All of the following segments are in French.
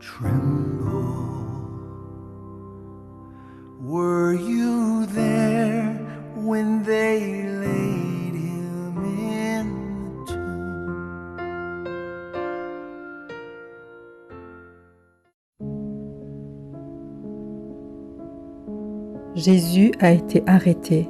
tremble. Were you there when they laid him in the tomb? Jésus a été arrêté,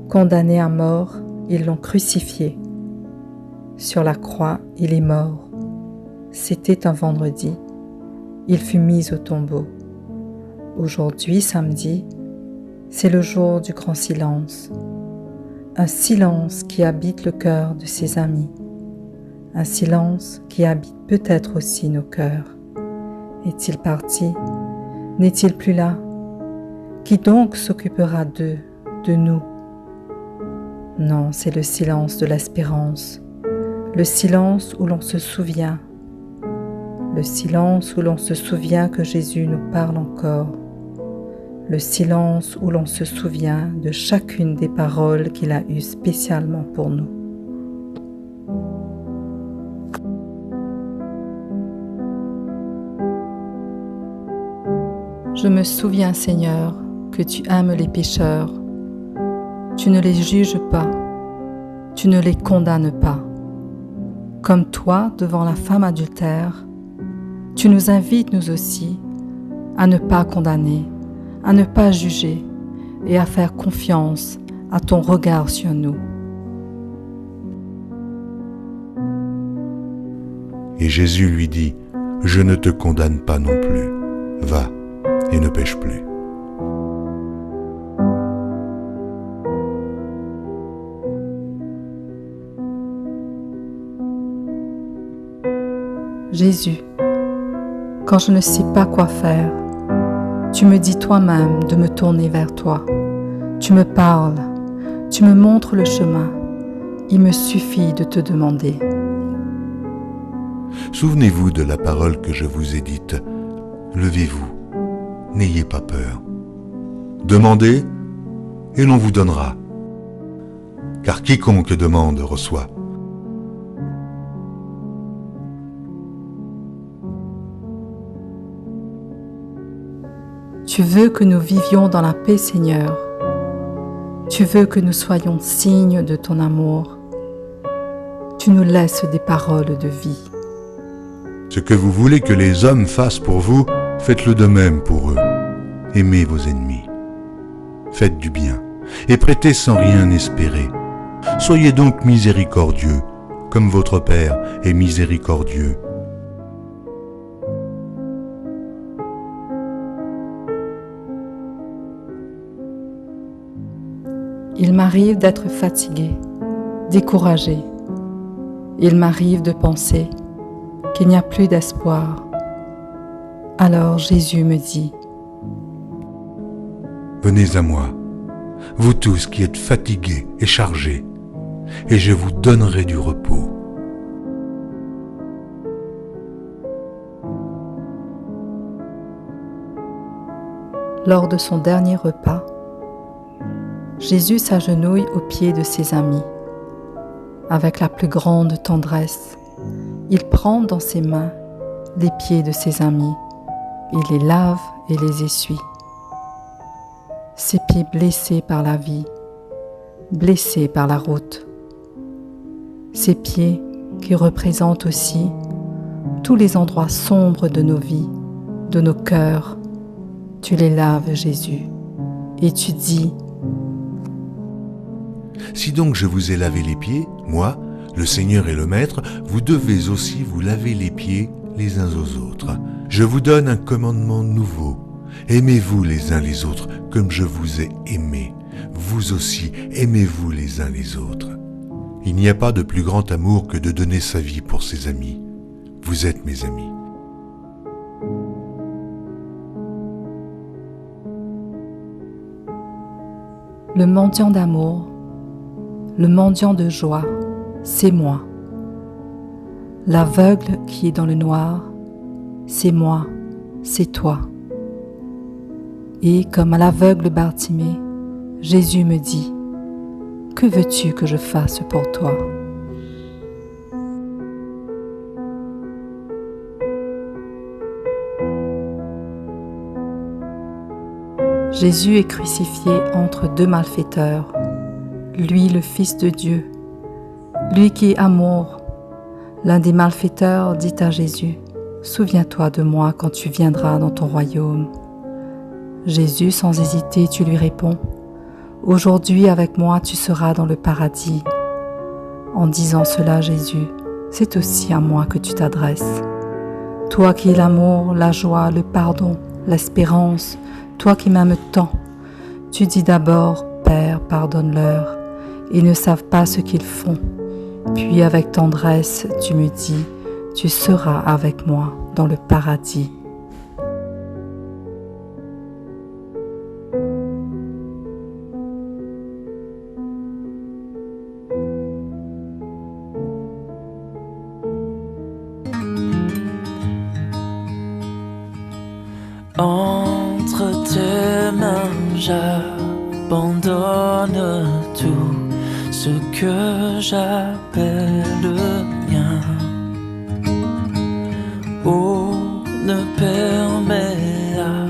condamné à mort, ils l'ont crucifié. Sur la croix, il est mort. C'était un vendredi. Il fut mis au tombeau. Aujourd'hui, samedi, c'est le jour du grand silence. Un silence qui habite le cœur de ses amis. Un silence qui habite peut-être aussi nos cœurs. Est-il parti? N'est-il plus là? Qui donc s'occupera d'eux, de nous? Non, c'est le silence de l'espérance. Le silence où l'on se souvient. Le silence où l'on se souvient que Jésus nous parle encore. Le silence où l'on se souvient de chacune des paroles qu'il a eues spécialement pour nous. Je me souviens, Seigneur, que tu aimes les pécheurs. Tu ne les juges pas, tu ne les condamnes pas. Comme toi, devant la femme adultère, tu nous invites, nous aussi, à ne pas condamner, à ne pas juger et à faire confiance à ton regard sur nous. Et Jésus lui dit, « Je ne te condamne pas non plus. Va et ne pêche plus. » Jésus, quand je ne sais pas quoi faire, tu me dis toi-même de me tourner vers toi. Tu me parles, tu me montres le chemin. Il me suffit de te demander. Souvenez-vous de la parole que je vous ai dite. Levez-vous, n'ayez pas peur. Demandez et l'on vous donnera. Car quiconque demande reçoit. Tu veux que nous vivions dans la paix, Seigneur. Tu veux que nous soyons signes de ton amour. Tu nous laisses des paroles de vie. Ce que vous voulez que les hommes fassent pour vous, faites-le de même pour eux. Aimez vos ennemis. Faites du bien et prêtez sans rien espérer. Soyez donc miséricordieux, comme votre Père est miséricordieux. Il m'arrive d'être fatigué, découragé. Il m'arrive de penser qu'il n'y a plus d'espoir. Alors Jésus me dit, « Venez à moi, vous tous qui êtes fatigués et chargés, et je vous donnerai du repos. » Lors de son dernier repas, Jésus s'agenouille aux pieds de ses amis. Avec la plus grande tendresse, il prend dans ses mains les pieds de ses amis, il les lave et les essuie. Ses pieds blessés par la vie, blessés par la route. Ses pieds qui représentent aussi tous les endroits sombres de nos vies, de nos cœurs. Tu les laves, Jésus, et tu dis, « Si donc je vous ai lavé les pieds, moi, le Seigneur et le Maître, vous devez aussi vous laver les pieds les uns aux autres. Je vous donne un commandement nouveau. Aimez-vous les uns les autres comme je vous ai aimés. Vous aussi, aimez-vous les uns les autres. Il n'y a pas de plus grand amour que de donner sa vie pour ses amis. Vous êtes mes amis. » Le mendiant d'amour, le mendiant de joie, c'est moi. L'aveugle qui est dans le noir, c'est moi, c'est toi. Et comme à l'aveugle Bartimée, Jésus me dit, « Que veux-tu que je fasse pour toi ?» Jésus est crucifié entre deux malfaiteurs, lui le Fils de Dieu, lui qui est amour. L'un des malfaiteurs dit à Jésus, « Souviens-toi de moi quand tu viendras dans ton royaume. » Jésus, sans hésiter, tu lui réponds, « Aujourd'hui avec moi tu seras dans le paradis. » En disant cela, Jésus, c'est aussi à moi que tu t'adresses. Toi qui es l'amour, la joie, le pardon, l'espérance, toi qui m'aimes tant, tu dis d'abord, « Père, pardonne-leur, ils ne savent pas ce qu'ils font. » Puis avec tendresse, tu me dis, « Tu seras avec moi dans le paradis. » Entre tes mains, j'abandonne tout ce que j'appelle le mien. Oh, ne permets à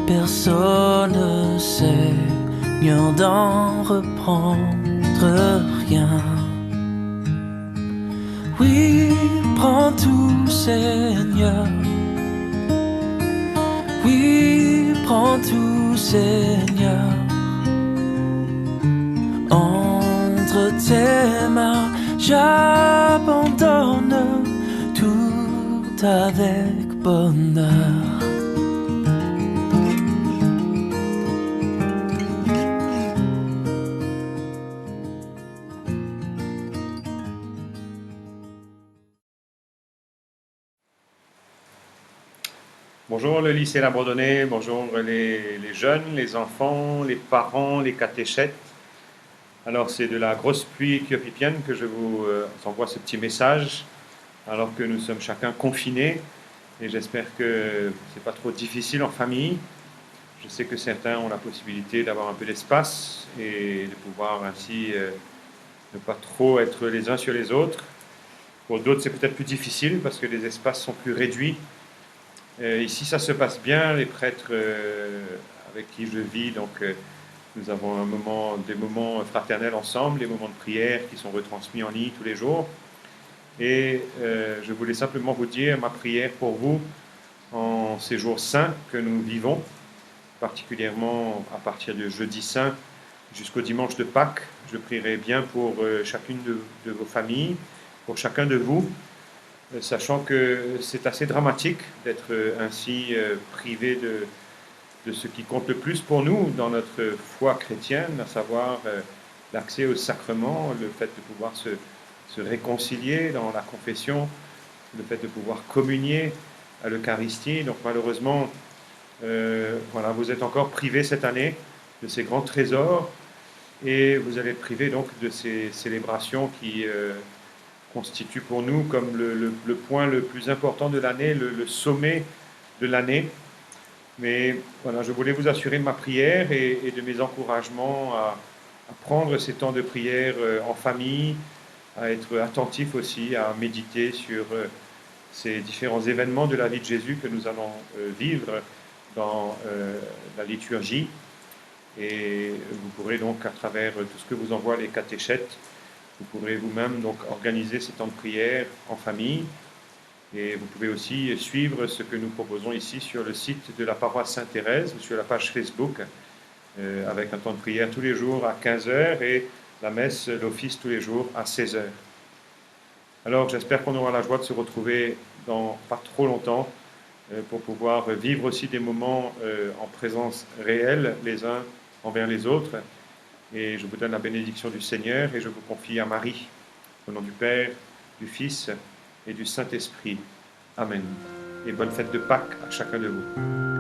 personne, Seigneur, d'en reprendre rien. Oui, prends tout, Seigneur. Oui, prends tout, Seigneur. Entre tes mains, j'abandonne tout avec bonheur. Bonjour le lycée L'Abandonné, bonjour les jeunes, les enfants, les parents, les catéchètes. Alors c'est de la grosse pluie éthiopienne que je vous envoie ce petit message, alors que nous sommes chacun confinés, et j'espère que c'est pas trop difficile en famille. Je sais que certains ont la possibilité d'avoir un peu d'espace et de pouvoir ainsi ne pas trop être les uns sur les autres. Pour d'autres c'est peut-être plus difficile parce que les espaces sont plus réduits. Ici, ça se passe bien. Les prêtres avec qui je vis, donc nous avons des moments fraternels ensemble, des moments de prière qui sont retransmis en ligne tous les jours. Et je voulais simplement vous dire ma prière pour vous en ces jours saints que nous vivons, particulièrement à partir de jeudi saint jusqu'au dimanche de Pâques. Je prierai bien pour chacune de vos familles, pour chacun de vous, sachant que c'est assez dramatique d'être ainsi privé de ce qui compte le plus pour nous dans notre foi chrétienne, à savoir l'accès au sacrement, le fait de pouvoir se réconcilier dans la confession, le fait de pouvoir communier à l'Eucharistie. Donc malheureusement, voilà, vous êtes encore privé cette année de ces grands trésors et vous allez être privé donc de ces célébrations qui constitue pour nous comme le point le plus important de l'année, le sommet de l'année. Mais voilà, je voulais vous assurer de ma prière et de mes encouragements à prendre ces temps de prière en famille, à être attentif aussi, à méditer sur ces différents événements de la vie de Jésus que nous allons vivre dans la liturgie. Et vous pourrez donc, à travers tout ce que vous envoient les catéchètes, vous pourrez vous-même donc organiser ces temps de prière en famille et vous pouvez aussi suivre ce que nous proposons ici sur le site de la paroisse Sainte-Thérèse ou sur la page Facebook avec un temps de prière tous les jours à 15h et la messe, l'office tous les jours à 16h. Alors j'espère qu'on aura la joie de se retrouver dans pas trop longtemps pour pouvoir vivre aussi des moments en présence réelle les uns envers les autres. Et je vous donne la bénédiction du Seigneur et je vous confie à Marie, au nom du Père, du Fils et du Saint-Esprit. Amen. Et bonne fête de Pâques à chacun de vous.